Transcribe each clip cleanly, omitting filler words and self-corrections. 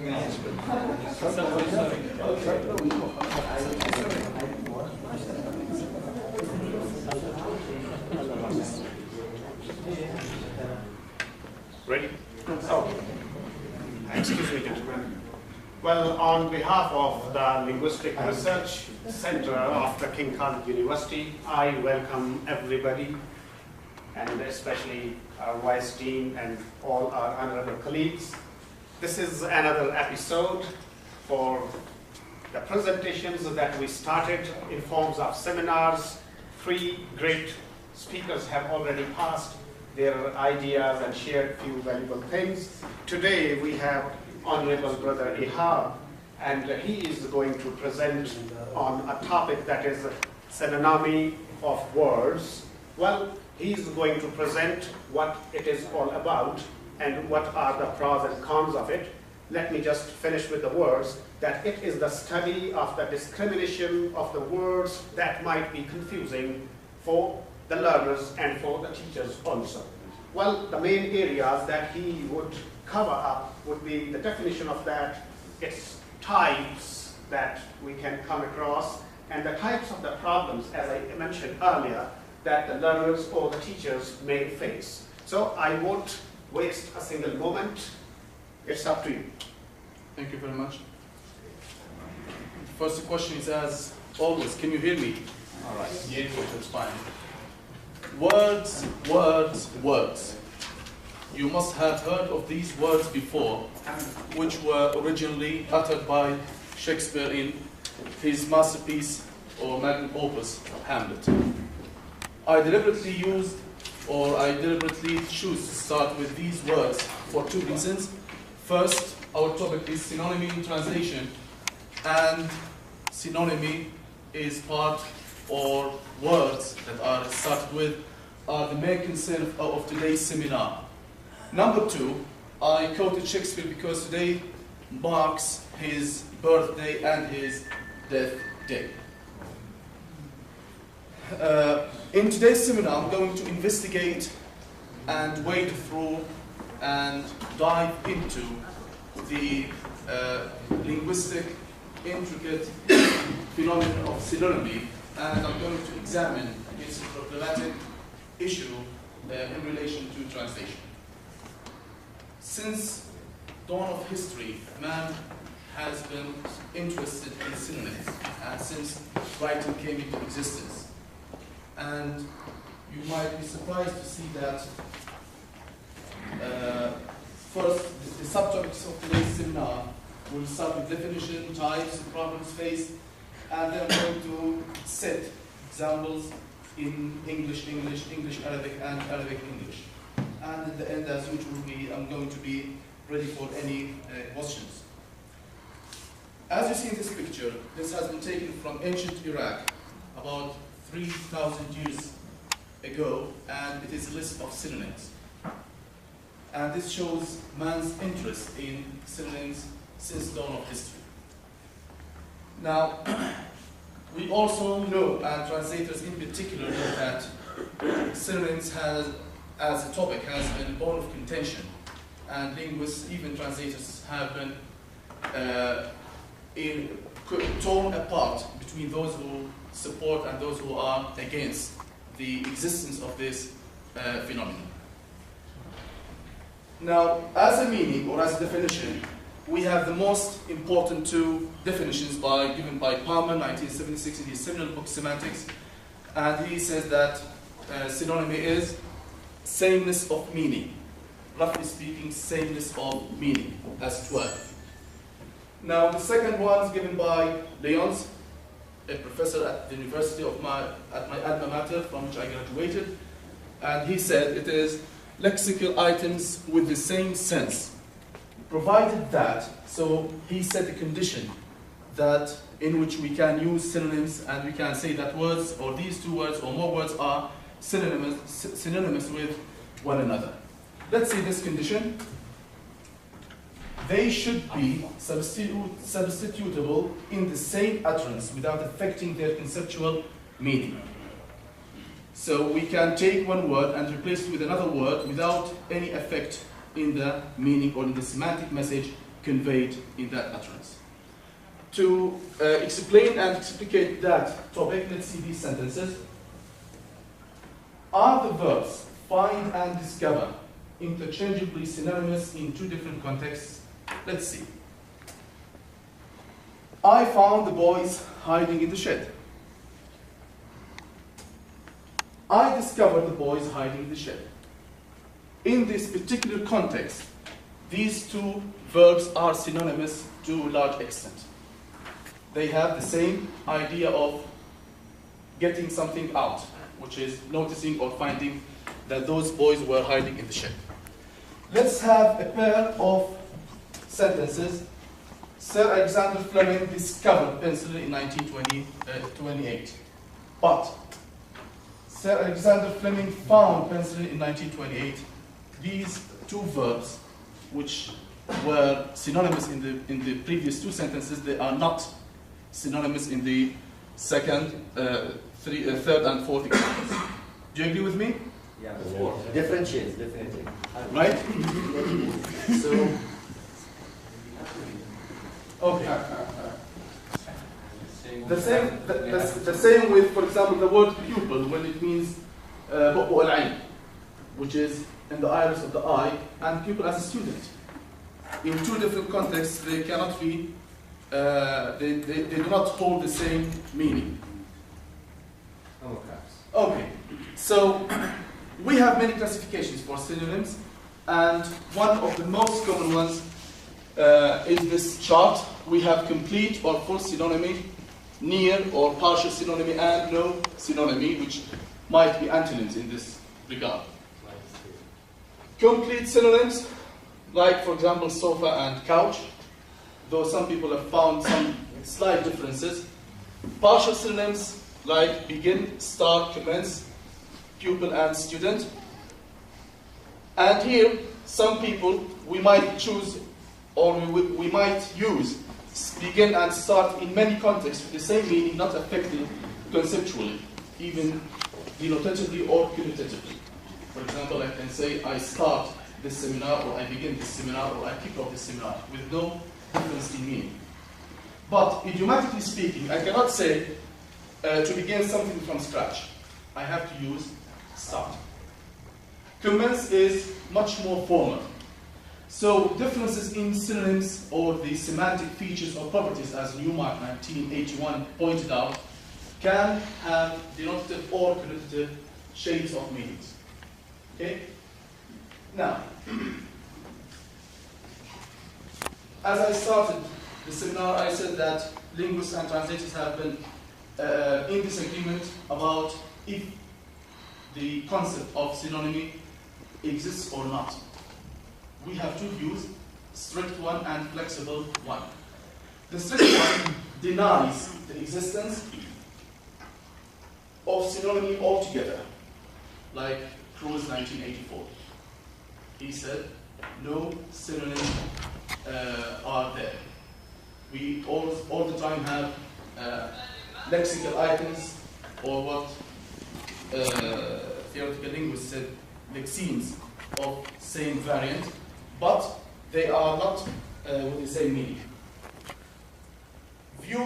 Ready? Oh. Excuse me, gentlemen. Well, on behalf of the Linguistic Research Center of the King Khalid University, I welcome everybody, and especially our Vice Dean and all our honorable colleagues. This is another episode for the presentations that we started in forms of seminars. 3 great speakers have already passed their ideas and shared few valuable things. Today we have Honorable Brother Eyhab, and he is going to present on a topic that is synonymy of words. Well, he is going to present what it is all about and what are the pros and cons of it. Let me just finish with the words that it is the study of the discrimination of the words that might be confusing for the learners and for the teachers also. Well, the main areas that he would cover up would be the definition of that, its types that we can come across, and the types of the problems, as I mentioned earlier, that the learners or the teachers may face. So I won't waste a single moment. It's up to you. Thank you very much. First question is, as always, can you hear me? All right, yes, that's fine. Words, words, words. You must have heard of these words before, which were originally uttered by Shakespeare in his masterpiece or magnum opus, Hamlet. I deliberately choose to start with these words for 2 reasons. First, our topic is synonymy in translation, and synonymy is part or words that are started with are the main concern of today's seminar. Number 2, I quoted Shakespeare because today marks his birthday and his death day. In today's seminar, I'm going to investigate and wade through and dive into the linguistic, intricate phenomenon of synonymy, and I'm going to examine its problematic issue in relation to translation. Since dawn of history, man has been interested in synonyms, and since writing came into existence. And you might be surprised to see that first, the subtopics of today's seminar will start with definition, types, problems faced, and then I'm going to set examples in English, Arabic, and Arabic, English. And at the end, as usual, I'm going to be ready for any questions. As you see in this picture, this has been taken from ancient Iraq, about 3,000 years ago, and it is a list of synonyms. And this shows man's interest in synonyms since dawn of history. Now, we also know, and translators in particular, know that synonyms as a topic has been a bone of contention, and linguists, even translators, have been torn apart between those who support and those who are against the existence of this phenomenon. Now, as a meaning or as a definition, we have the most important 2 definitions given by Palmer, 1976, in his seminal book Semantics, and he says that synonymy is sameness of meaning. Roughly speaking, sameness of meaning as 12. Now, the second one is given by Lyons, a professor at the university at my alma mater, from which I graduated, and he said it is lexical items with the same sense, provided that, so he set a condition that in which we can use synonyms and we can say that words, or these 2 words or more words, are synonymous with one another. Let's say this condition: they should be substitutable in the same utterance without affecting their conceptual meaning. So we can take one word and replace it with another word without any effect in the meaning or in the semantic message conveyed in that utterance. To explain and explicate that topic, let's see these sentences. Are the verbs find and discover interchangeably synonymous in two different contexts? Let's see. I found the boys hiding in the shed. I discovered the boys hiding in the shed. In this particular context, these two verbs are synonymous to a large extent. They have the same idea of getting something out, which is noticing or finding that those boys were hiding in the shed. Let's have a pair of sentences. Sir Alexander Fleming discovered penicillin in 1928. But Sir Alexander Fleming found penicillin in 1928. These two verbs, which were synonymous in the previous two sentences, they are not synonymous in the second, third, and fourth examples. Do you agree with me? Yeah, differentiates, definitely. Right? So, okay. The same with, for example, the word pupil when it means بؤبؤ العين, which is in the iris of the eye, and pupil as a student. In two different contexts, they cannot be, they do not hold the same meaning. Okay, so we have many classifications for synonyms, and one of the most common ones is this chart. We have complete or full synonymy, near or partial synonymy, and no synonymy, which might be antonyms in this regard. Complete synonyms, like for example sofa and couch, though some people have found some slight differences. Partial synonyms, like begin, start, commence, pupil and student. And here, some people, we might choose or we might use begin and start in many contexts with the same meaning, not affected conceptually, even denotatively or connotatively. For example, I can say I start this seminar, or I begin this seminar, or I kick off this seminar, with no difference in meaning. But idiomatically speaking, I cannot say to begin something from scratch. I have to use start. Commence is much more formal. So differences in synonyms or the semantic features or properties, as Newmark 1981 pointed out, can have denotative or connotative shades of meanings. Okay? Now, as I started the seminar, I said that linguists and translators have been in disagreement about if the concept of synonymy exists or not. We have two views, strict one and flexible one. The strict one denies the existence of synonymy altogether, like Cruz 1984. He said, no synonyms are there. We all the time have lexical items, or what theoretical linguists said, lexemes of same variant, but they are not with the same meaning. View,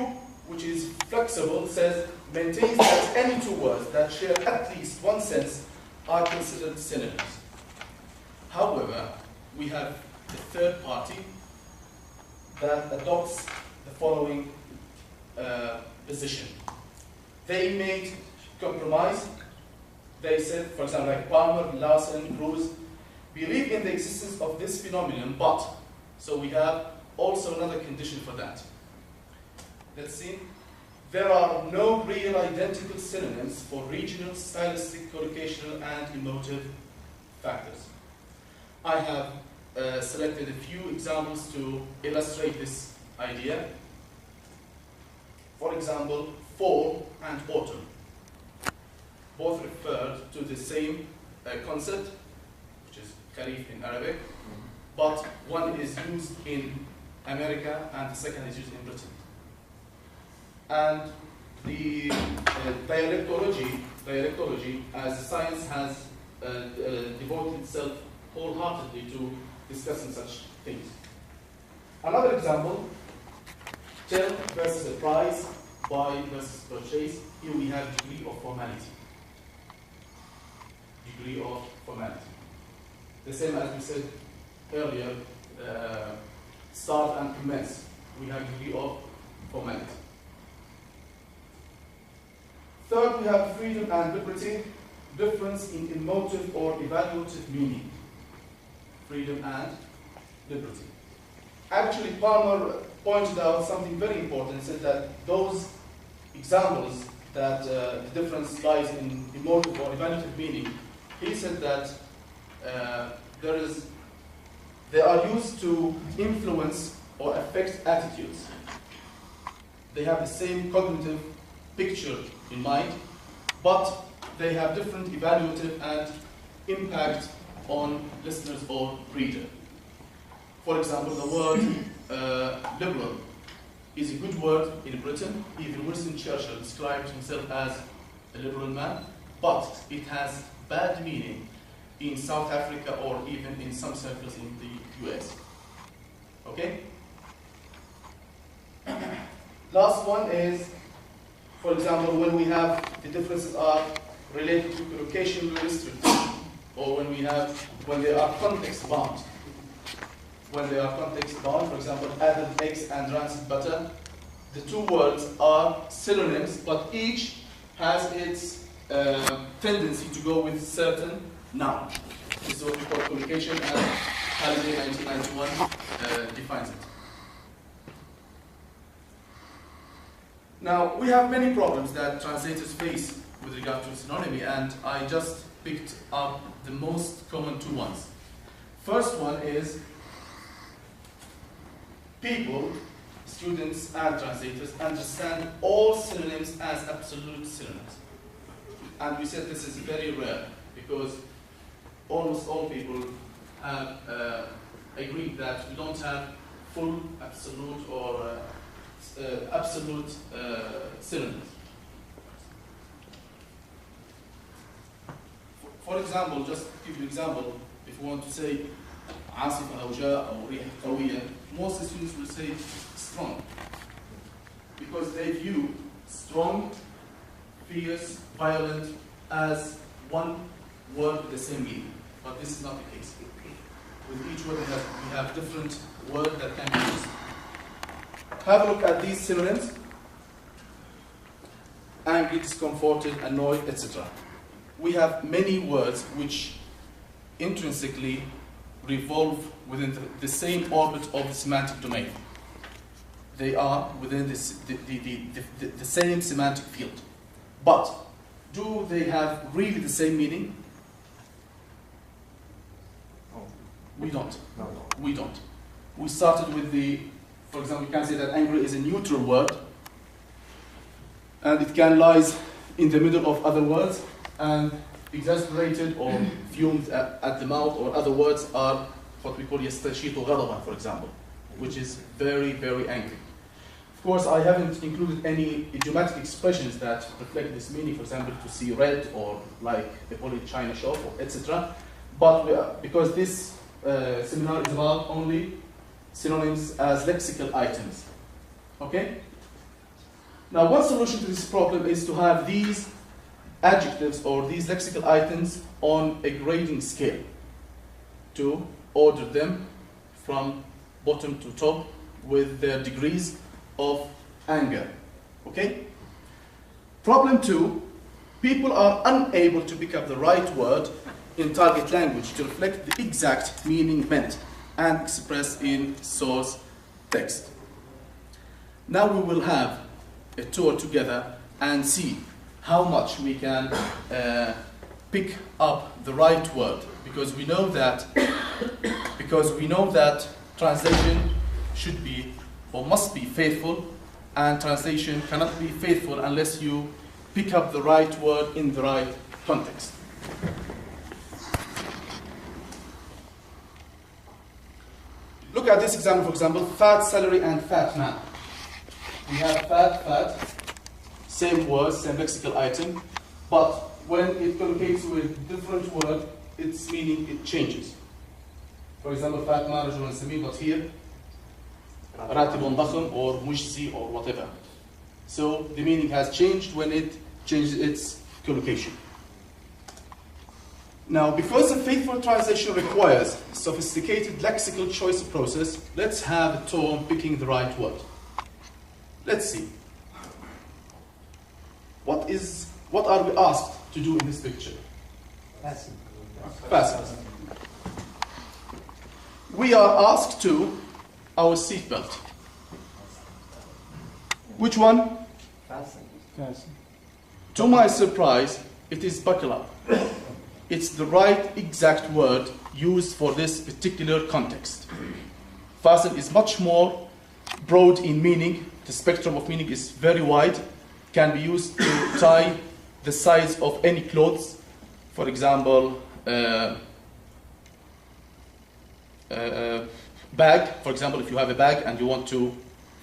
which is flexible, says maintains that any two words that share at least one sense are considered synonyms. However, we have a third party that adopts the following position. They made compromise. They said, for example, like Palmer, Larson, Cruz, believe in the existence of this phenomenon, but, so we have also another condition for that. Let's see. There are no real identical synonyms for regional, stylistic, collocational, and emotive factors. I have selected a few examples to illustrate this idea. For example, fall and autumn. Both referred to the same concept, which is kharif in Arabic, but one is used in America and the second is used in Britain. And the dialectology as a science has devoted itself wholeheartedly to discussing such things. Another example, tell versus a price, buy versus purchase. Here we have degree of formality. Degree of formality. The same as we said earlier, start and commence. We have degree of formality. Third, we have freedom and liberty, difference in emotive or evaluative meaning. Freedom and liberty. Actually, Palmer pointed out something very important. He said that those examples that the difference lies in emotive or evaluative meaning, he said that they are used to influence or affect attitudes. They have the same cognitive picture in mind, but they have different evaluative and impact on listeners or reader. For example, the word liberal is a good word in Britain. Even Winston Churchill described himself as a liberal man, but it has bad meaning in South Africa or even in some circles in the US. Okay? Last one is, for example, when we have the differences are related to collocation restrictions, or when they are context bound. When they are context bound, for example, added eggs and rancid butter, the two words are synonyms, but each has its tendency to go with certain noun. This is what we call collocation, and Khalid in 1991 defines it. Now, we have many problems that translators face with regard to synonymy, and I just picked up the most common two ones. First one is people, students and translators, understand all synonyms as absolute synonyms. And we said this is very rare because almost all people have agreed that we don't have full, absolute, or absolute synonyms. For example, just to give you an example, if you want to say عاصفة أو جاء أو ريح قوية, most students will say strong, because they view strong, fierce, violent as one word with the same meaning. But this is not the case. With each word we have different words that can be used. Have a look at these synonyms: angry, discomforted, annoyed, etc. We have many words which intrinsically revolve within the same orbit of the semantic domain. They are within the same semantic field. But do they have really the same meaning? We don't. No. We don't. We started with for example, you can say that angry is a neutral word, and it can lie in the middle of other words, and exasperated or fumed at the mouth or other words are what we call يستشيط غضبا, for example, which is very, very angry. Of course, I haven't included any idiomatic expressions that reflect this meaning, for example, to see red or like a bullet china shop, or etc. But because this seminar is about only synonyms as lexical items. Okay? Now, one solution to this problem is to have these adjectives or these lexical items on a grading scale, to order them from bottom to top with their degrees of anger. Okay? Problem 2, people are unable to pick up the right word in target language to reflect the exact meaning meant and expressed in source text. Now we will have a tour together and see how much we can pick up the right word, because we know that translation should be or must be faithful, and translation cannot be faithful unless you pick up the right word in the right context. Look at this example, for example, fat salary and fat man. We have fat, same word, same lexical item, but when it collocates with different word, its meaning, it changes. For example, fat man, رجل سمين, but here, راتب ضخم or مجزي or whatever. So the meaning has changed when it changes its collocation. Now, because a faithful translation requires sophisticated lexical choice process, let's have a turn picking the right word. Let's see. What are we asked to do in this picture? Fasten. Fasten. We are asked to our seatbelt. Which one? Fasten. To my surprise, it is buckle up. It's the right exact word used for this particular context. Fasten is much more broad in meaning. The spectrum of meaning is very wide. Can be used to tie the size of any clothes. For example, bag. For example, if you have a bag and you want to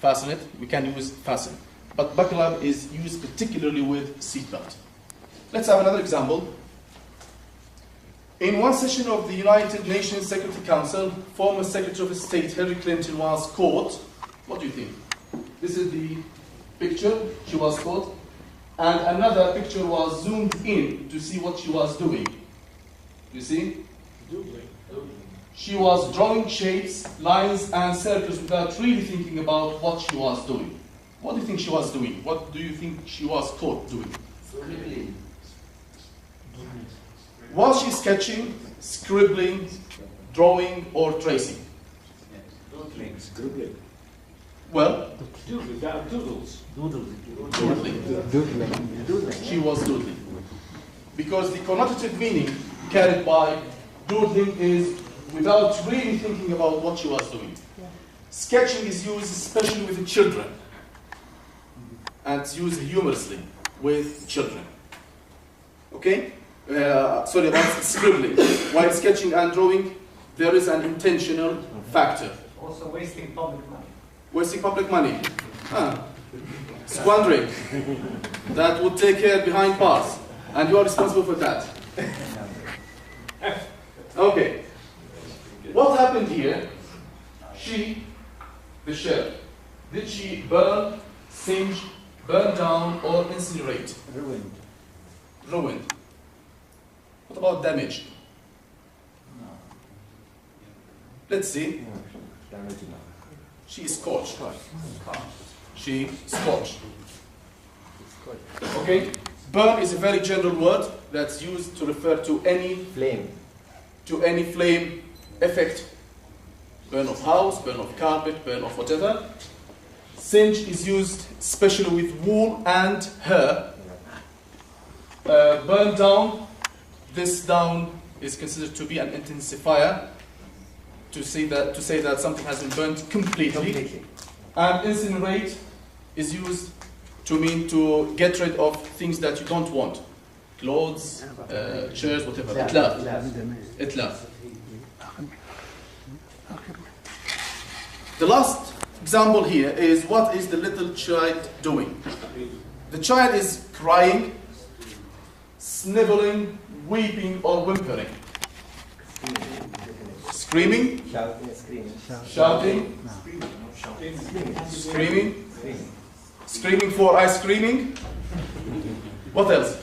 fasten it, we can use fasten. But buckle up is used particularly with seatbelt. Let's have another example. In one session of the United Nations Security Council, former Secretary of State Hillary Clinton was caught. What do you think? This is the picture. She was caught. And another picture was zoomed in to see what she was doing. You see? She was drawing shapes, lines, and circles without really thinking about what she was doing. What do you think she was doing? What do you think she was caught doing? Was she sketching, scribbling, drawing, or tracing? Scribbling. Well, Doodles. doodling. She was doodling. Because the connotative meaning carried by doodling is without really thinking about what she was doing. Sketching is used especially with the children. And it's used humorously with children. Okay? Sorry about scribbling. While sketching and drawing, there is an intentional factor. Also wasting public money. Wasting public money. Squandering. That would take care behind bars. And you are responsible for that. Okay. What happened here? She, the sheriff, did she burn, singe, burn down, or incinerate? Ruined. Ruined. What about damaged? No. Let's see. Damage no. She is scorched. She scorched. Okay? Burn is a very general word that's used to refer to any Flame. flame effect. Burn of house, burn of carpet, burn of whatever. Singe is used especially with wool and hair. Burn down. This down is considered to be an intensifier to say that something has been burnt completely. And incinerate is used to mean to get rid of things that you don't want. Clothes, chairs, whatever. Itlaf. The last example here is what is the little child doing? The child is crying, sniveling, weeping, or whimpering. Screaming, shouting, screaming for ice creaming. What else?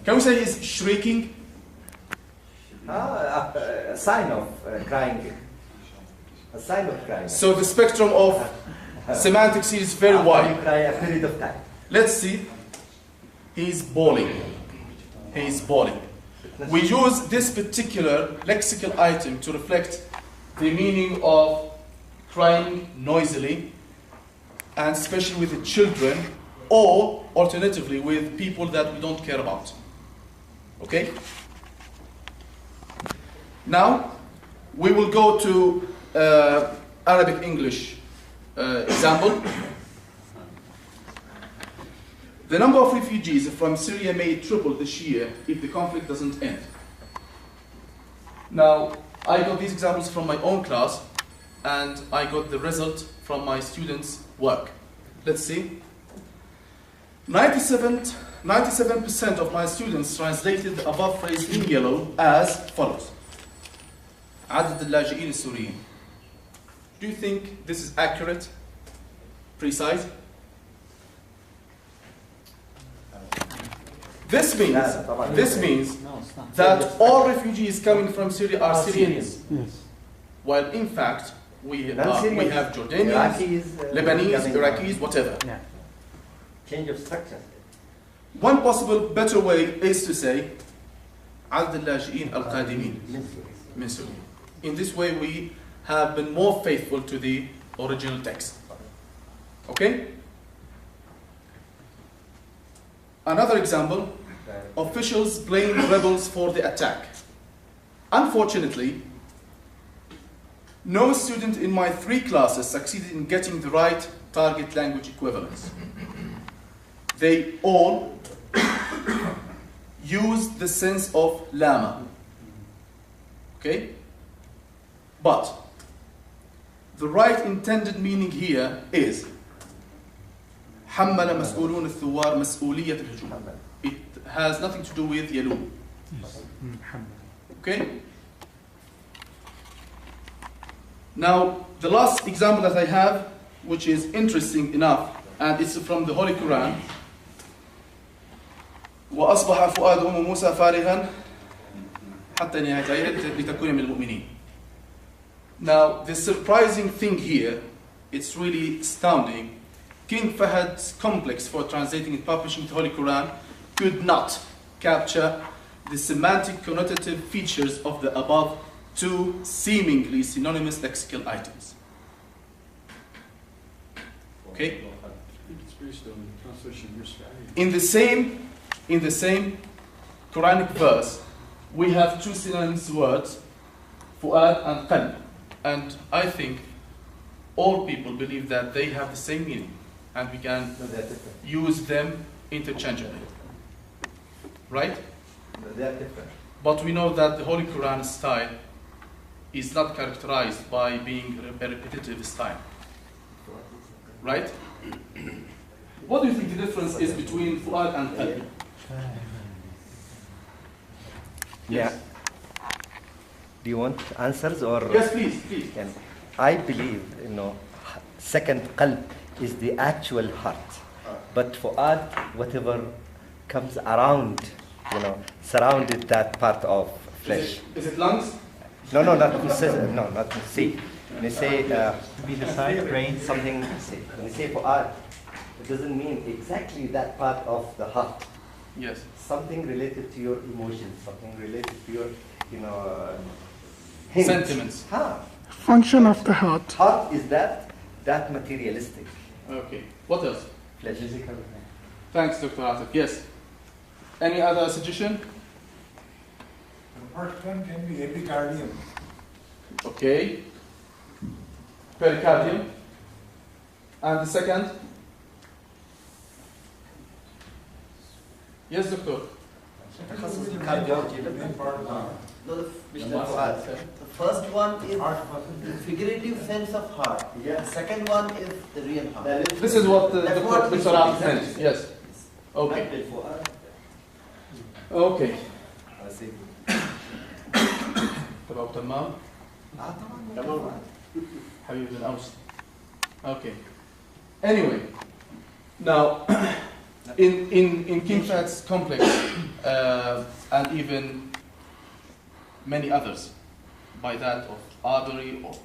Can we say he's shrieking? A sign of crying. A sign of crying. So the spectrum of semantics is very After wide. you cry a period of time. Let's see. He's bawling. He's bawling. We use this particular lexical item to reflect the meaning of crying noisily, and especially with the children, or alternatively with people that we don't care about. Okay? Now, we will go to Arabic English example. The number of refugees from Syria may triple this year if the conflict doesn't end. Now, I got these examples from my own class, and I got the result from my students' work. Let's see. 97% of my students translated the above phrase in yellow as follows. عدد اللاجئين السوريين. Do you think this is accurate? precise? This means that all refugees coming from Syria are Syrians. Yes. While in fact, we have Jordanians, Lebanese, Iraqis, whatever. Yeah. Change of structure. One possible better way is to say عدد اللاجئين القادمين من سوريا. In this way we have been more faithful to the original text. Okay? Another example, officials blame rebels for the attack. Unfortunately, no student in my 3 classes succeeded in getting the right target language equivalence. They all use the sense of lama. Okay? But the right intended meaning here is حمل مسؤولون الثوار مسؤولية الهجوم. It has nothing to do with يلوم. Okay? Now, the last example that I have, which is interesting enough, and it's from the Holy Quran. وأصبح فؤاد أم موسى فارغا حتى نهاية الآية لتكون من المؤمنين. Now, the surprising thing here, it's really astounding. King Fahad's complex for translating and publishing the Holy Quran could not capture the semantic connotative features of the above 2 seemingly synonymous lexical items. Okay? It's based on the translation of your In the same Quranic verse, we have 2 synonymous words, fu'ad and qalb. And I think all people believe that they have the same meaning, and we can use them interchangeably. Right? They are different. But we know that the Holy Quran style is not characterized by being a repetitive style. Right? What do you think the difference is between fu'ad and qalb? Yeah. Do you want answers or? Yes, please, please. I believe, second qalb is the actual heart, but fu'ad, whatever comes around, surrounded that part of flesh. Is it lungs? No, not to see. When you say Be the side brain. something, when you say fu'ad, it doesn't mean exactly that part of the heart. Yes. Something related to your emotions, something related to your, hints. Sentiments. Function of the heart. Heart is that materialistic. Okay. What else? Flesh. Thanks, Dr. Atif. Yes. Any other suggestion? The first one can be epicardium. Okay. Pericardium. And the second? Yes, Doctor. No, the first one is the figurative sense of heart. Yeah. The second one is the real heart. This is what That's what Dr. Atif meant. Yes. Okay. Okay. تبقى تمام؟ تمام. حبيبي بن أوس. Okay. Anyway, now in King Fahad's complex and even many others, by that of Arbery or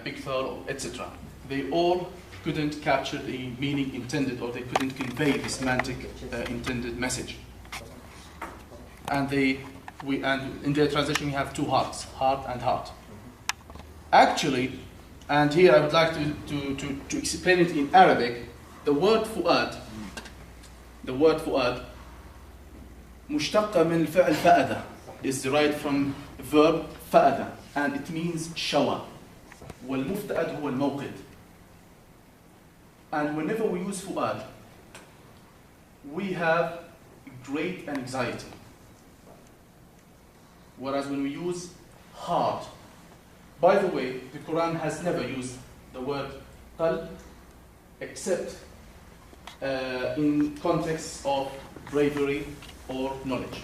Pickthall, etc., they all couldn't capture the meaning intended, or they couldn't convey the semantic intended message. And in their translation we have 2 hearts, heart and heart. Actually, and here I would like to explain it in Arabic, the word fu'ad مشتقة من الفعل فأدة, is derived from the verb فأدة, and it means shower. والمفتأد هو الموقد. And whenever we use fu'ad, we have great anxiety. Whereas when we use heart, by the way, the Quran has never used the word qalb except in context of bravery or knowledge.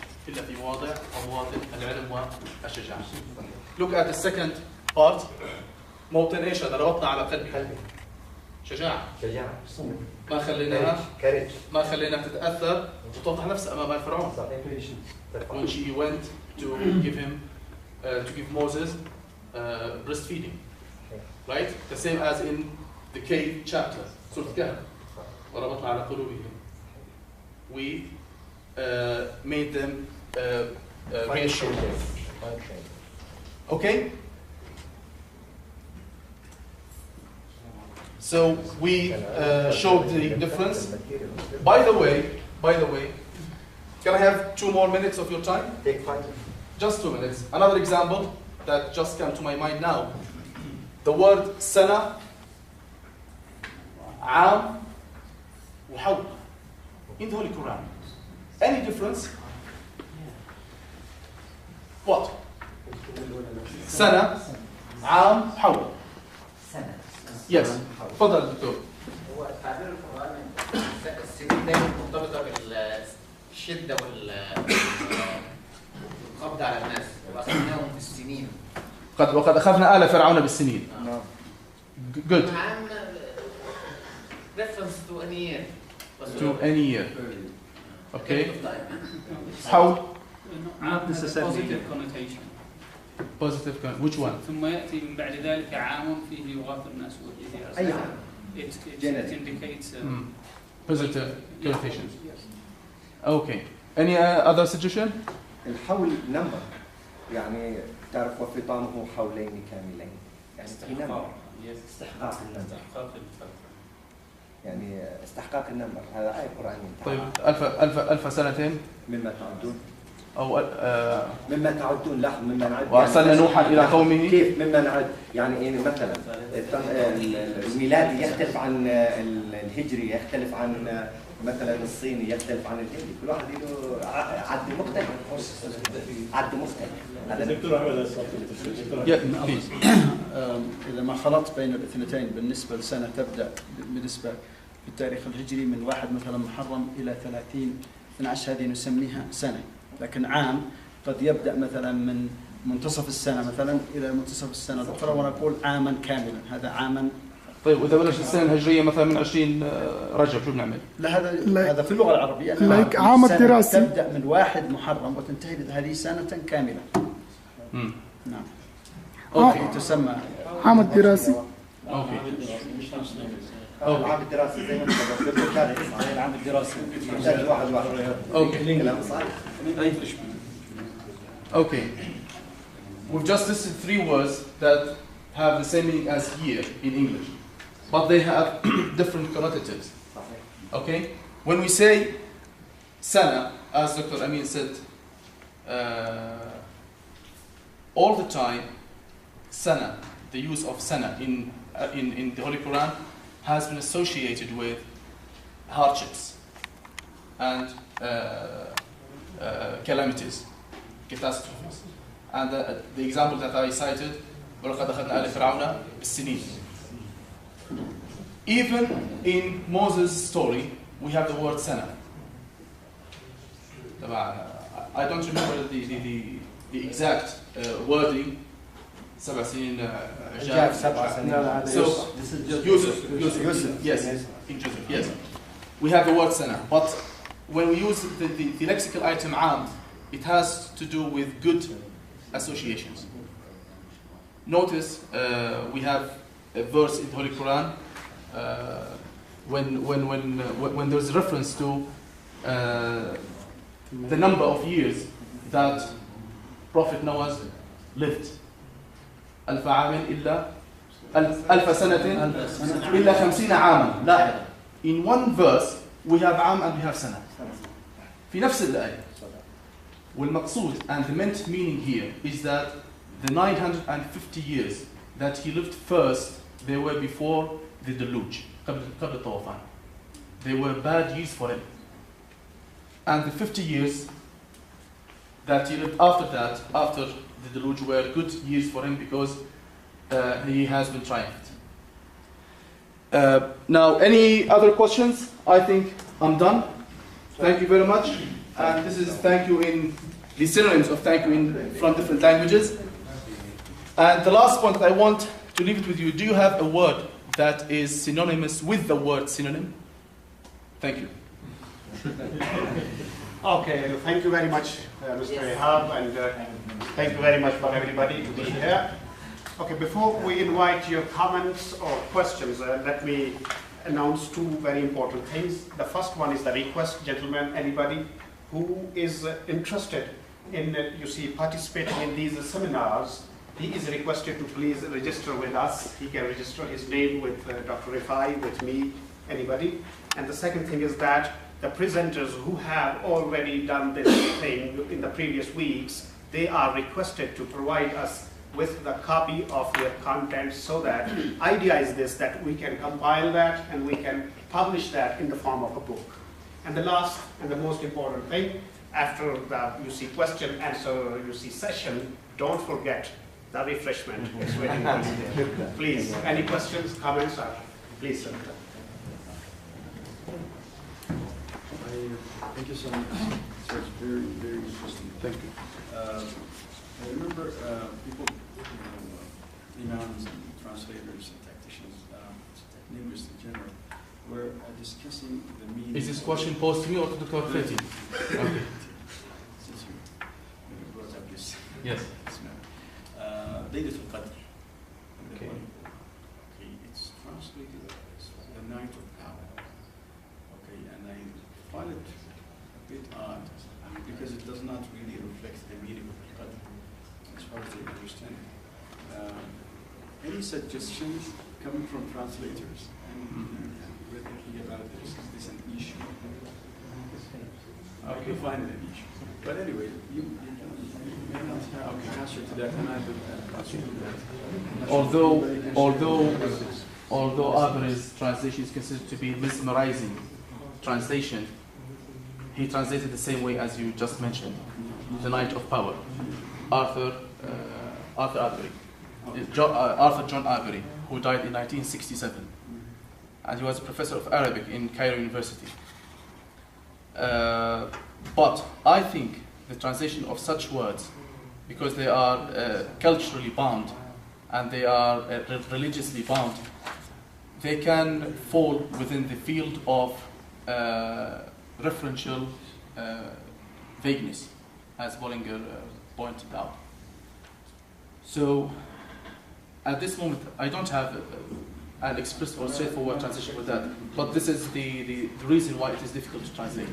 Look at the second part. موطن ايش ضربتنا على قلبي. شجاعة. شجاعة. ما خليناها courage. ما خليناها تتأثر وتوضح نفسها أمام الفرعون. When she went to give him to give Moses breastfeeding, right? The same as in the cave chapter, سورة الكهف. وربطنا على قلوبهم. We made them reassured. Okay? So we showed the difference. By the way, can I have 2 more minutes of your time? Take 5. Just 2 minutes. Another example that just came to my mind now. The word sana, عام, وحول in the Holy Quran. Any difference? What? سنة عام حول. Yes. تفضل دكتور. هو تعبير القرآن السنين دايما مرتبطة بالشدة والقبض على الناس وأخذناهم في السنين. وقد أخذنا آل فرعون بالسنين. Good. عام reference to any year. To any year. Okay. How? Not necessarily positive connotation. Positive connotation. Which one? ثم يأتي من بعد ذلك عام فيه يغاث الناس والإذياء. It indicates positive connotation. Okay. Any other suggestion? الحول number. يعني تعرف وفطامه حولين كاملين. يعني في number. استحقاق النمبر. يعني استحقاق النمبر هذا آية قرآنية. طيب ألف سنتين مما تعدون أو مما تعدون لاحظ مما نعد وأرسلنا نوحا إلى قومه كيف مما نعد يعني مثلا الميلادي يختلف عن الهجري يختلف عن مثلا الصيني يختلف عن الهندي كل واحد له عد مختلف هذا دكتور أحمد إذا ما خلطت بين الاثنتين بالنسبة لسنة تبدأ بالنسبة بالتاريخ الهجري من 1 مثلا محرم إلى 30/12 هذه نسميها سنة، لكن عام قد يبدأ مثلا من منتصف السنة مثلا إلى منتصف السنة الأخرى ونقول عاما كاملا هذا عاما. طيب وإذا بلش السنة الهجرية مثلا من 20 رجب شو بنعمل؟ لا هذا في اللغة العربية عام الدراسي تبدأ من 1 محرم وتنتهي هذه سنة كاملة. نعم. أوكي تسمى عام الدراسي. أوكي. العام الدراسي زي ما العام الدراسي واحد. أوكي. Okay. We've just listed 3 words that have the same meaning as year in English, but they have different connotations. Okay? When we say sana, as Dr. Amin said, all the time, sana, the use of sana in the Holy Quran has been associated with hardships and calamities, catastrophes. And the example that I cited, وَلَقَدْ أَخَذْنَا آلَ فِرْعَوْنَ بِالسِّنِينَ. Even in Moses' story, we have the word sana. I don't remember the exact wording. 7 سنين جاب 7 سنين. So this is just Yusuf. Yes, in Joseph. Yes, we have the word sana, but when we use the lexical item am, it has to do with good associations. Notice we have a verse in the Holy Quran when there's reference to the number of years that Prophet Noah lived. ألف عام إلا ألف سنة إلا 50 عاما. لاحظ. In one verse we have عام and we have سنة. في نفس الآية. والمقصود and the meant meaning here is that the 950 years that he lived first, they were before the deluge. قبل الطوفان. They were bad years for him. And the 50 years that he lived after that, after the deluge, were good years for him because he has been triumphed. Now, any other questions? I think I'm done. Thank you very much. And this is thank you in the synonyms of thank you from different languages. And the last point that I want to leave it with you, do you have a word that is synonymous with the word synonym? Thank you. Okay, thank you very much, Mr. Eyhab, and thank you very much for everybody to be here. Okay, before we invite your comments or questions, let me announce two very important things. The first one is the request, gentlemen, anybody who is interested in, participating in these seminars, he is requested to please register with us. He can register his name with Dr. Rifai, with me, anybody. And the second thing is that the presenters who have already done this thing in the previous weeks, they are requested to provide us with the copy of their content, so that idea is this, that we can compile that and we can publish that in the form of a book. And the last and the most important thing, after the question answer session, don't forget the refreshment. It's waiting for you there. Please, any questions, comments? Please, sir. Thank you so much. So it's very, very interesting. Thank you. I remember people, imams and translators and tacticians, linguists in general, were discussing the meaning. Is this question posed to me or to Dr. Khalid? Okay. Since you brought up this. Yes. Laylatul Qadr. Okay. Okay, it's translated as the night of power. Okay, and I find it a bit odd because it does not really reflect the meaning of Qadr as far as I understand. Any suggestions coming from translators? And we're thinking about this. Is this an issue? I can find it an issue. But anyway, you may not have an answer to that, and I will answer to that. Although Arbery's translation is considered to be mesmerizing translation, he translated the same way as you just mentioned, the Night of Power. Arthur John Arbery, who died in 1967, and he was a professor of Arabic in Cairo University. But I think the translation of such words, because they are culturally bound and they are religiously bound, they can fall within the field of referential vagueness, as Bollinger pointed out. So, at this moment, I don't have an express or straightforward translation with that, but this is the reason why it is difficult to translate.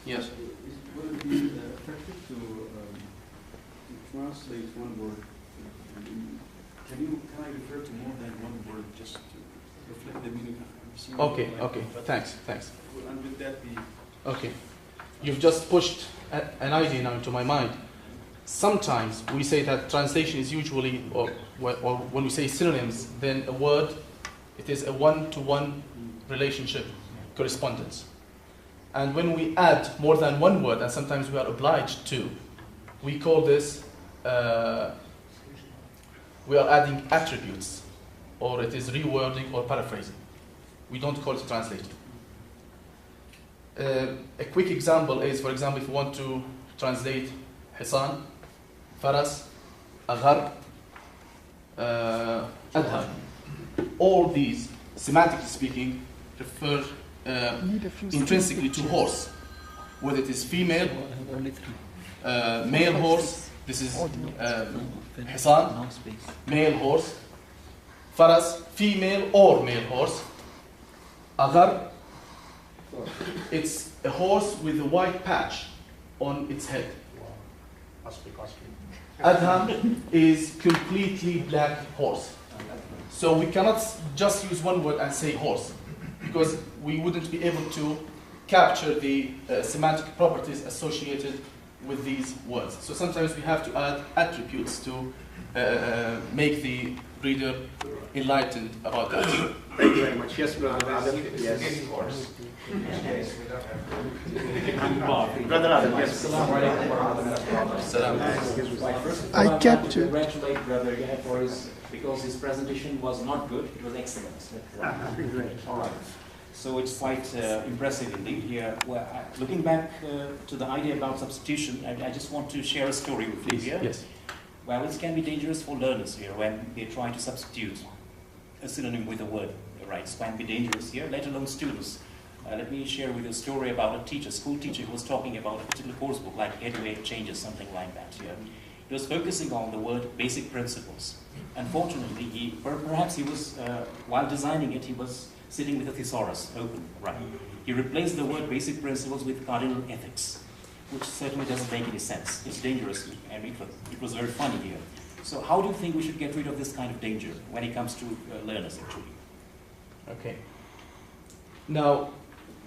Yes? Would it be effective to translate one word? Can I refer to more than one word just to reflect the meaning? Okay, thanks. And would that be... Okay. You've just pushed an idea now into my mind. Sometimes we say that translation is usually, or when we say synonyms, then a word, it is a one-to-one relationship, correspondence. And when we add more than one word, and sometimes we are obliged to, we call this, we are adding attributes, or it is rewording or paraphrasing. We don't call it translating. A quick example is, for example, if you want to translate Hisan, Faras, Aghar, Adhar. All these, semantically speaking, refer intrinsically to horse, whether it is female, male horse. This is Hisan, male horse. Faras, female or male horse. Aghar, it's a horse with a white patch on its head. Adham is completely black horse. So we cannot just use one word and say horse, because we wouldn't be able to capture the semantic properties associated with these words. So sometimes we have to add attributes to make the reader enlightened about that. Thank you very much. Yes, Brother Adam. Yes. Horse. Brother Adam, yes. I captured. Congratulate Brother Eyhab for because his presentation was not good, it was excellent. All right. So it's quite impressive indeed here. Well, looking back to the idea about substitution, I just want to share a story with you here. Yes. Well, it can be dangerous for learners here when they try to substitute a synonym with a word rights can be dangerous here, let alone students. Let me share with you a story about a teacher, school teacher, who was talking about a particular course book, like heavyweight changes, something like that here. He was focusing on the word basic principles. Unfortunately, perhaps he was, while designing it, he was sitting with a thesaurus open, right? He replaced the word basic principles with cardinal ethics, which certainly doesn't make any sense. It's dangerous, and it was very funny here. So how do you think we should get rid of this kind of danger when it comes to learners, actually? Okay. Now,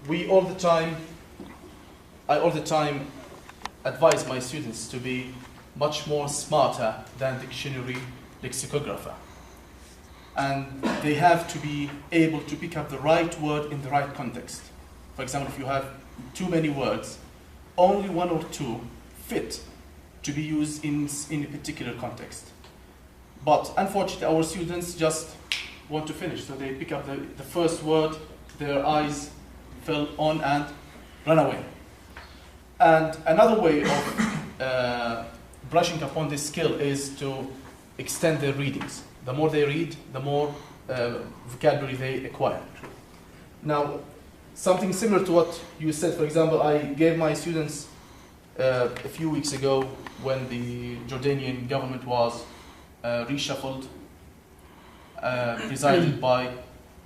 I all the time advise my students to be much more smarter than dictionary lexicographer. And they have to be able to pick up the right word in the right context. For example, if you have too many words, only one or two fit to be used in a particular context. But unfortunately, our students just want to finish, so they pick up the first word, their eyes fell on and run away. And another way of brushing upon this skill is to extend their readings. The more they read, the more vocabulary they acquire. Now, something similar to what you said, for example, I gave my students a few weeks ago when the Jordanian government was reshuffled, presided by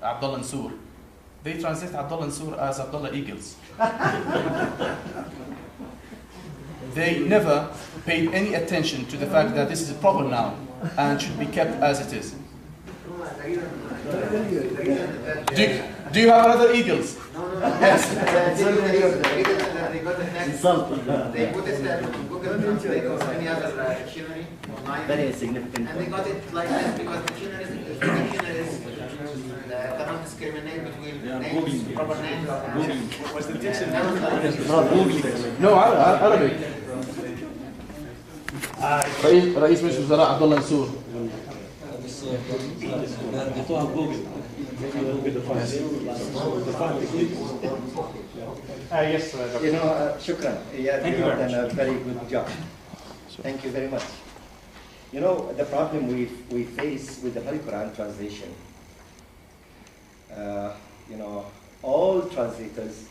Abdullah Ansur. They translate Abdullah Ansur as Abdullah Eagles. They never paid any attention to the fact that this is a proper noun and should be kept as it is. Do you have another Eagles? Yes. They put it in Google Translate or any other dictionary online. Very significant. And they got it like this because dictionaries cannot discriminate between names, proper names. Was the dictionary? No, Arabic. رئيس مجلس الوزراء عبد الله نسور. Yes, You know, shukran. Yeah, you have done a very good job. Thank you very much. You know, the problem we face with the Holy Quran translation, you know, all translators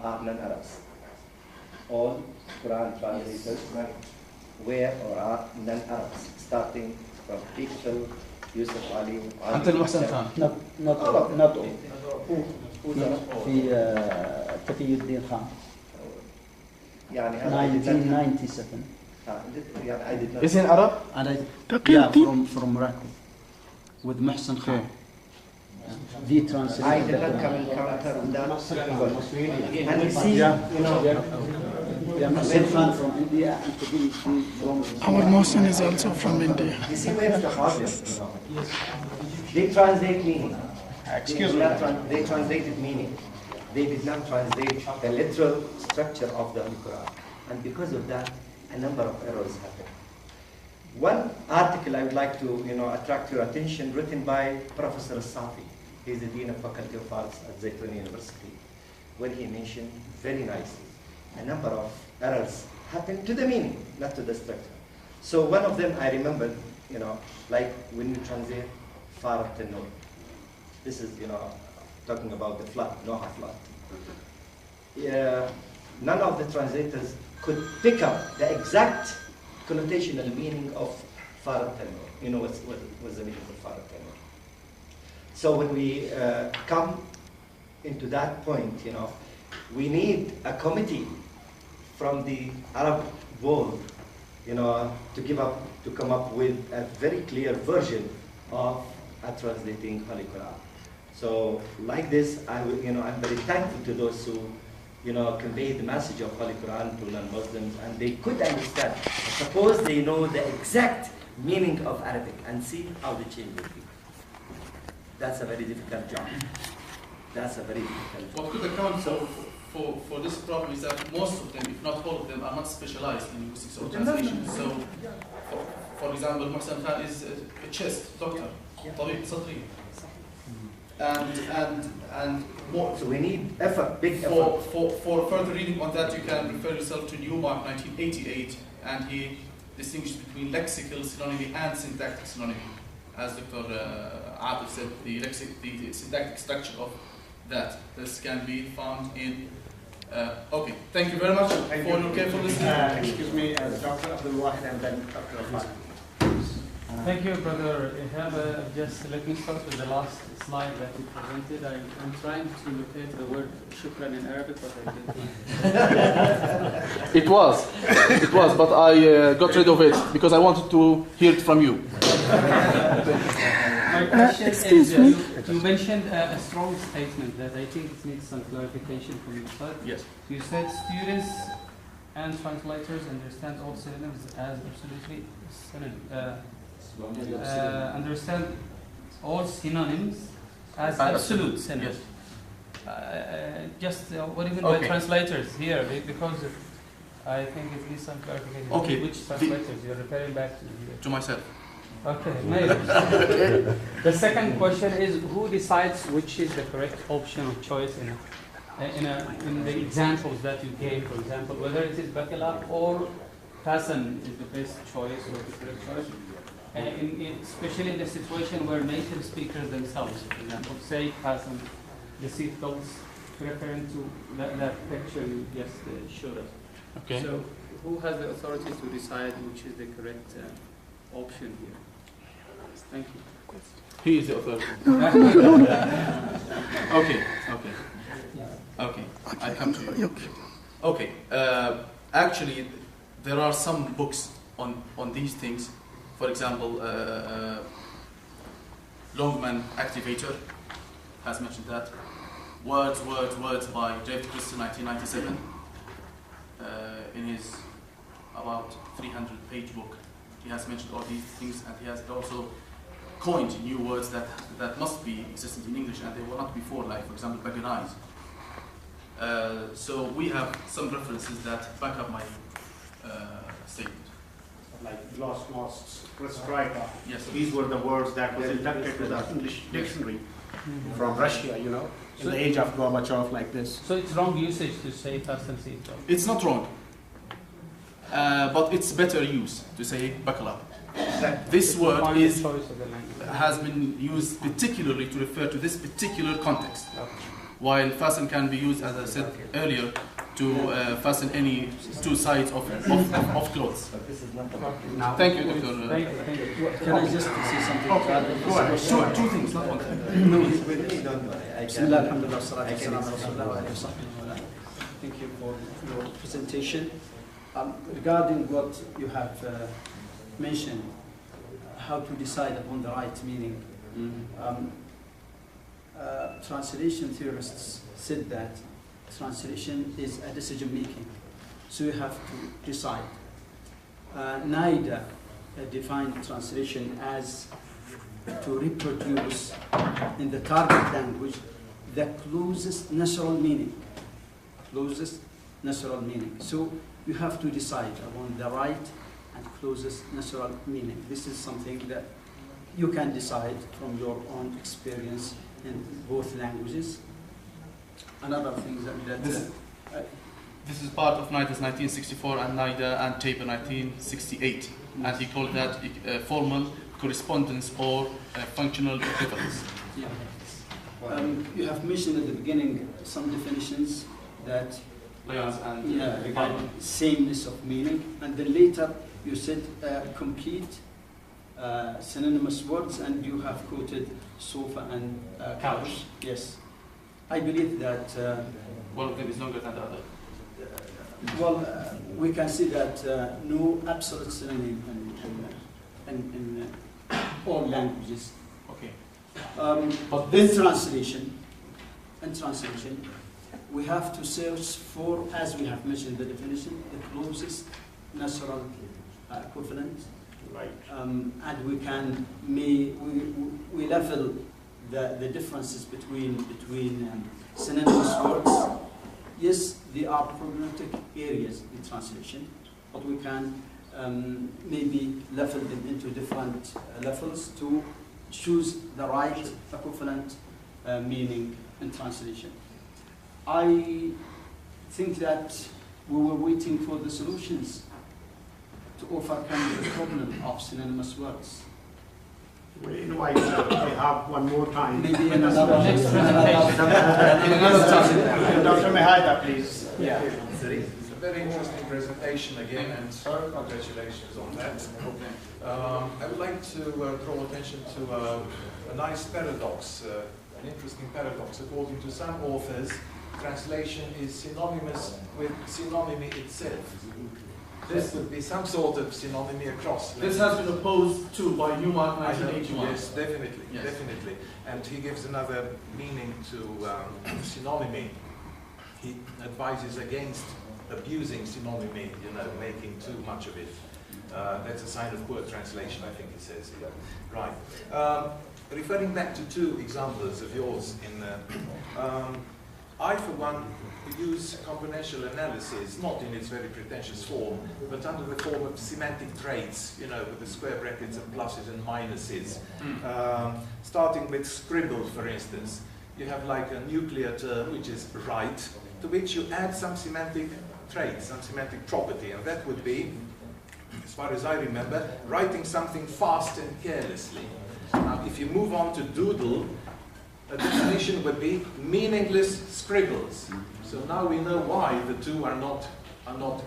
are non-Arabs. All Quran translators were or are non-Arabs, starting from Iqbal, Yusuf Ali, أنت المحسن خان. not all. في تقي الدين خان. يعني 1997. يعني I did not. Is he an Arab? From Morocco, with Mohsen Khan. The translation. I did not come in contact with that. And you see, you know, Mohsen Khan from India and Taqi from. Our Mohsen is also from India. You see where's the problem? They translate meaning. Excuse me. They translated meaning. They did not translate the literal structure of the Quran. And because of that, a number of errors happened. One article I would like to, attract your attention, written by Professor Safi. He's the Dean of Faculty of Arts at Zaytun University, where he mentioned very nicely a number of errors happened to the meaning, not to the structure. So one of them I remembered, like when you translate Farat al-Nur. This is, talking about the flood, Noah flood. None of the translators could pick up the exact connotational meaning of Farat al-Nur. What's the meaning of Farat al-Nur? So when we come into that point, we need a committee from the Arab world, to come up with a very clear version of translating Holy Quran. So like this, I'm very thankful to those who, convey the message of Holy Quran to non-Muslims, and they could understand. Suppose they know the exact meaning of Arabic, and see how the change will be. That's a very difficult job. That's a very difficult job. What could account for this problem is that most of them, if not all of them, are not specialized in linguistics or translation. So, for example, Mohsen Khan is a chest doctor, طبيب صدري. And more. So we need effort, big effort. For further reading on that, you can refer yourself to Newmark 1988, and he distinguished between lexical synonymy and syntactic synonymy. as Dr. Atif said, the syntactic structure of that. This can be found in. Okay, thank you very much for your careful listening. Excuse me, Dr. Abdul Wahid and then Dr. Afan. Thank you, Brother Eyhab. Just let me start with the last slide that you presented. I'm trying to locate the word shukran in Arabic, but I didn't. It was, but I got rid of it because I wanted to hear it from you. My question is, you mentioned a strong statement that I think it needs some clarification from your side. Yes. You said students and translators understand all synonyms as absolutely understand all synonyms as absolute synonyms. Just what do you mean by translators here? Because I think it needs some clarification. Okay. Which translators you're referring back to? To myself. Okay, maybe. The second question is, who decides which is the correct option of choice in the examples that you gave, for example, whether it is Bakala or Fasan is the best choice or the correct choice, especially in the situation where native speakers themselves, for example, say Fasan, the seatbelts, referring to that picture you just showed us. Okay. So, who has the authority to decide which is the correct option here? Thank you. He is the authority. Okay. I come to you. Okay. Actually, there are some books on these things. For example, Longman Activator has mentioned that. Words by David Christie, 1997, in his about 300-page book. He has mentioned all these things, and he has also coined new words that must be existent in English, and they were not before, like, for example, paganize. So we have some references that back up my statement. Like lost mosques, prescribed. Yes. These were the words that was inducted to the English dictionary from Russia, in the age of Gorbachev, like this. So it's wrong usage to say fast and seat. It's not wrong. But it's better use to say bakala. This word has been used particularly to refer to this particular context. While fasten can be used, as I said earlier, to fasten any two sides of clothes. Thank you, Dr. Can I just say something? Sure, two things, not one thing. Thank you for your presentation. Regarding what you have mentioned, how to decide upon the right meaning, translation theorists said that translation is a decision making, so you have to decide. NIDA defined translation as to reproduce in the target language the closest natural meaning. So you have to decide upon the right and closest natural meaning. This is something that you can decide from your own experience in both languages. Another thing that this is part of NIDA's 1964 and NIDA and Taper 1968, and he called that formal correspondence or functional equivalence. Yeah. You have mentioned at the beginning some definitions that regarding sameness of meaning, and then later you said complete synonymous words, and you have quoted sofa and couch. Yes. I believe that one of them is longer than the other. We can see that no absolute synonym in all languages. Okay. But in translation, we have to search for, as we have mentioned the definition, the closest natural equivalent. Right. And we can we level the differences between synonymous words. Yes, there are problematic areas in translation, but we can maybe level them into different levels to choose the right equivalent meaning in translation. I think that we were waiting for the solutions to overcome the problem of synonymous words. We invite Eyhab one more time. Maybe in another Dr. Mehayda, please. Yeah. It's a very interesting presentation again, and congratulations on that. I would like to draw attention to a nice paradox, an interesting paradox. According to some authors, translation is synonymous with synonymy itself. This would be some sort of synonymy across. This has been opposed to by Newmark 1981. Yes, definitely, definitely. And he gives another meaning to synonymy. He advises against abusing synonymy, making too much of it. That's a sign of poor translation, I think he says here. Right. Referring back to two examples of yours in I, for one, use componential analysis, not in its very pretentious form, but under the form of semantic traits, with the square brackets and pluses and minuses. Starting with scribble, for instance. You have like a nuclear term, which is right, to which you add some semantic trait, some semantic property, and that would be, as far as I remember, writing something fast and carelessly. Now, if you move on to doodle, a definition would be meaningless scribbles. So now we know why the two are not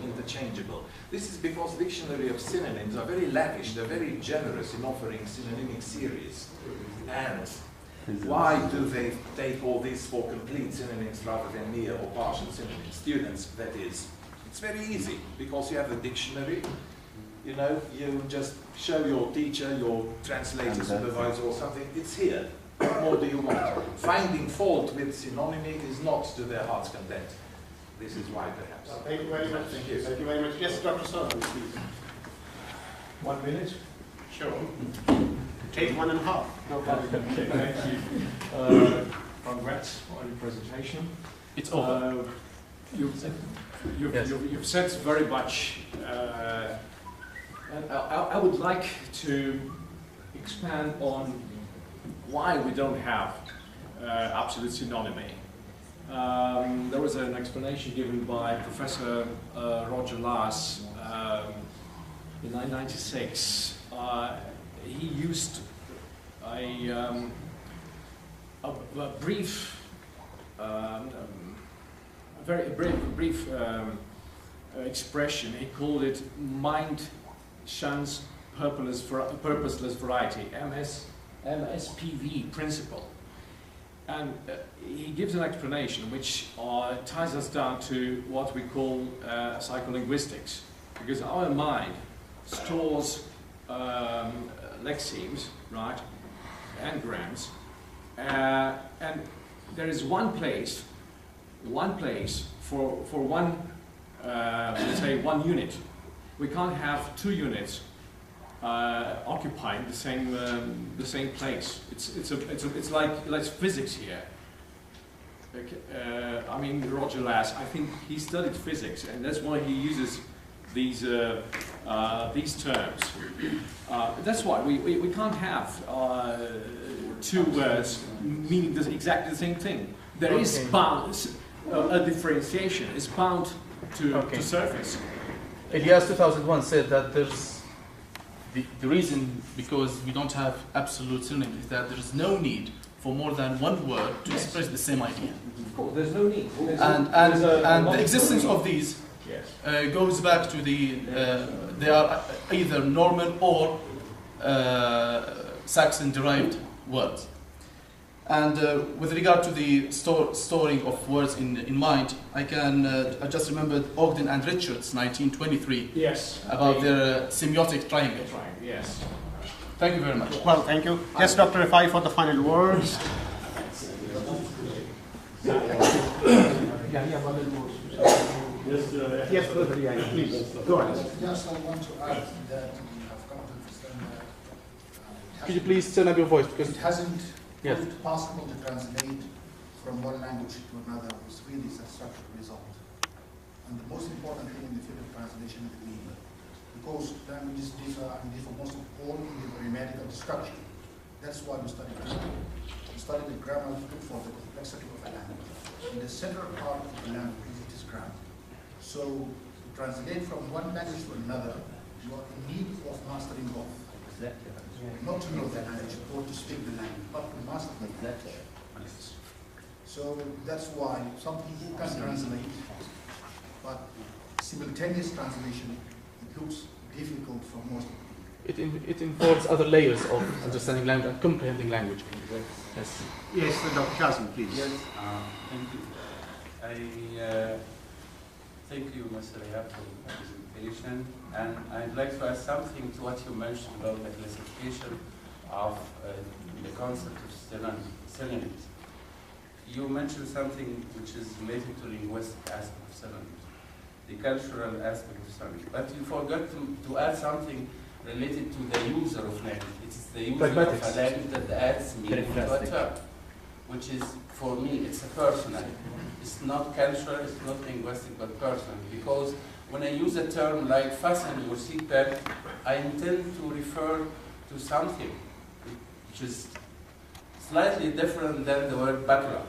interchangeable. This is because dictionary of synonyms are very lavish, they're very generous in offering synonymic series. And why do they take all this for complete synonyms rather than mere or partial synonyms? Students, that is. It's very easy, because you have the dictionary. You just show your teacher, your translator, supervisor or something, it's here. What more do you want? Finding fault with synonymy is not to their heart's content. This is why, perhaps. Thank you very much. Thank you. Thank you very much. Yes, Dr. Sullivan, please. 1 minute? Sure. Take 1.5. No problem. Okay, thank you. Congrats on your presentation. It's over. You've said very much, and I would like to expand on why we don't have absolute synonymy. There was an explanation given by Professor Roger Laas in 1996. He used a brief, very brief expression. He called it mind shuns purposeless variety, MSPV principle. And he gives an explanation which ties us down to what we call psycholinguistics, because our mind stores lexemes, right, and grams, and there is one place for one, let's say, one unit. We can't have two units occupying the same place. It's like physics here. I mean, Roger Lass, I think he studied physics, and that's why he uses these terms. That's why we can't have two words meaning exactly the same thing. There is bound, a differentiation is bound to surface. Elias 2001 said that there's the reason because we don't have absolute synonyms is that there is no need for more than one word to express the same idea. Of course, there's no need. And the existence of these goes back to they are either Norman or Saxon-derived words. And with regard to the storing of words in mind, I just remembered Ogden and Richards, 1923, about their semiotic triangle. Yes. Thank you very much. Well, thank you. Yes, Dr. Rifai, for the final words. Yes, please. Go ahead. Yes, I want to add that we have come to understand that Could you please turn up your voice? Because it hasn't proved possible to translate from one language to another with really satisfactory result. And the most important thing in the field of translation is the meaning. Because languages differ, and differ most of all in the grammatical structure. That's why we study grammar. We study the grammar to look for the complexity of a language. In the central part of the language, it is grammar. So, to translate from one language to another, you are in need of mastering both. Exactly. Not to know the language or to speak the language, but we must know. Exactly. So that's why some people can translate, but simultaneous translation, it looks difficult for most people. It involves other layers of understanding language and comprehending language. Yes. Yes, Dr. Kazim, please. Yes, thank you. I thank you, Mr. Eyhab, for the presentation. And I'd like to add something to what you mentioned about the classification of the concept of synonyms. You mentioned something which is related to linguistic aspect of synonyms, the cultural aspect of synonyms. But you forgot to add something related to the user of language. It's the user of a language that adds meaning to a term, which is, for me, it's a personal. It's not cultural, it's not linguistic, but personal. Because when I use a term like fasten your seatbelt, I intend to refer to something which is slightly different than the word buckle up.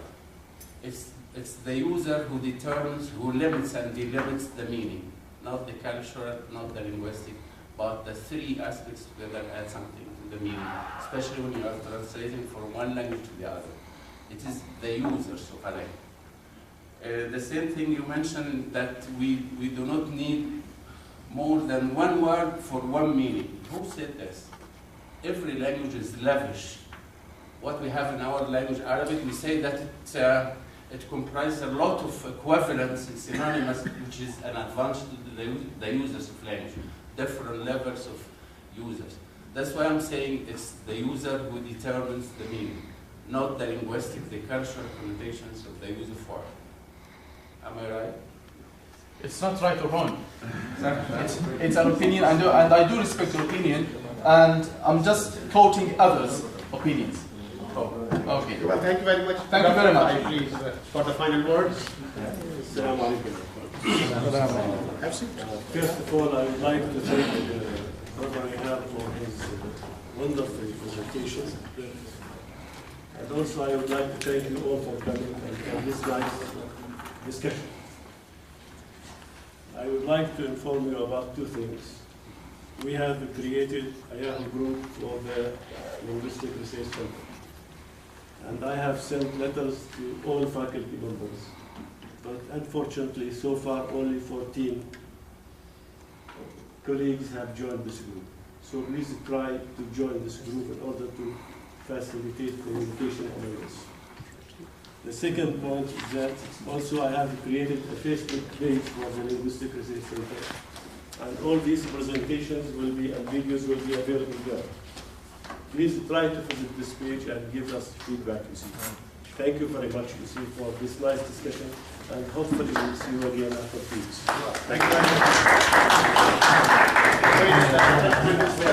It's the user who determines, who limits and delimits the meaning, not the cultural, not the linguistic, but the three aspects together add something to the meaning, especially when you are translating from one language to the other. It is the users of a language. The same thing you mentioned, that we do not need more than one word for one meaning. Who said this? Every language is lavish. What we have in our language, Arabic, we say that it comprises a lot of equivalents and synonymous, which is an advantage to the users of language, different levels of users. That's why I'm saying it's the user who determines the meaning, not the linguistic, the cultural connotations of the use of word. Am I right? It's not right or wrong. It's an opinion, and I do respect your opinion, and I'm just quoting others' opinions. Oh, okay. Well, thank you very much. Thank you very much. Please, for the final words. First of all, I would like to thank Dr. Eyhab for his wonderful presentation. And also I would like to thank you all for coming and for this nice discussion. I would like to inform you about two things. We have created a Yahoo group for the Linguistic Research Center. And I have sent letters to all faculty members. But unfortunately, so far only 14 colleagues have joined this group. So please try to join this group in order to facilitate communication among us. The second point is that also I have created a Facebook page for the Linguistic Research Center. And all these presentations will be, and videos will be available there. Please try to visit this page and give us feedback. Thank you very much, for this nice discussion, and hopefully we'll see you again after 2 weeks. Thank you very much.